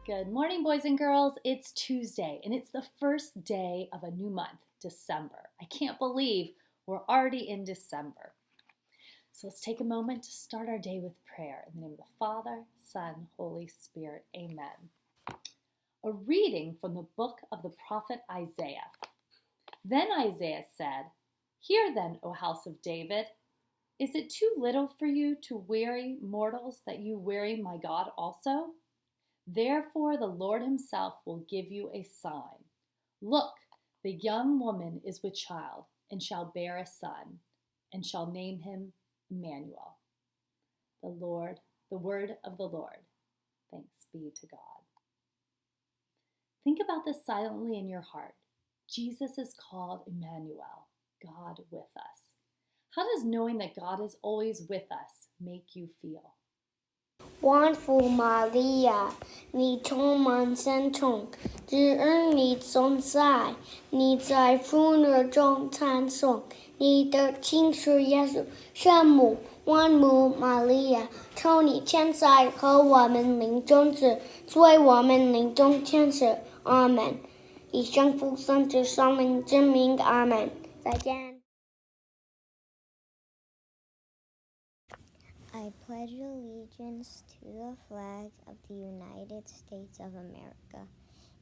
Good morning, boys and girls. It's Tuesday, and it's the first day of a new month, December. I can't believe we're already in December. So let's take a moment to start our day with prayer. In the name of the Father, Son, Holy Spirit, amen. A reading from the book of the prophet Isaiah. Then Isaiah said, "Hear then, O house of David, is it too little for you to weary mortals that you weary my God also? Therefore the Lord himself will give you a sign. Look, the young woman is with child, and shall bear a son, and shall name him Emmanuel." The word of the Lord. Thanks be to God. Think about this silently in your heart. Jesus is called Emmanuel, God with us. How does knowing that God is always with us make you feel? 万福玛利亚，你充满圣宠，只因你存在，你在妇女中称颂，你的亲是耶稣，圣母万福玛利亚，求你现在和我们临终时，为我们临终天使，阿门。以圣父、圣子、圣灵之名，阿门。再见。I pledge allegiance to the flag of the United States of America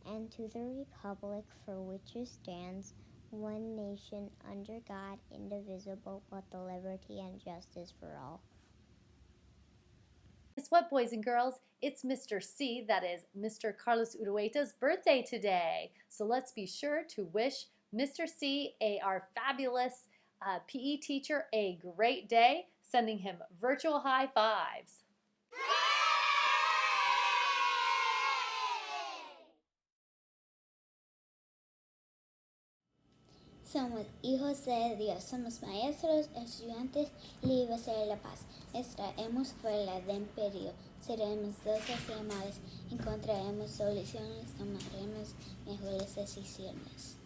and to the republic for which it stands, one nation, under God, indivisible, with liberty and justice for all. Guess what, boys and girls? It's Mr. C, that is Mr. Carlos Urueta's birthday today. So let's be sure to wish Mr. C, our fabulous PE teacher, a great day, sending him virtual high fives. Somos hijos de Dios, somos maestros, estudiantes, libres de la paz. Extraemos fuera del imperio, seremos dulces y amables, encontraremos soluciones, tomaremos mejores decisiones.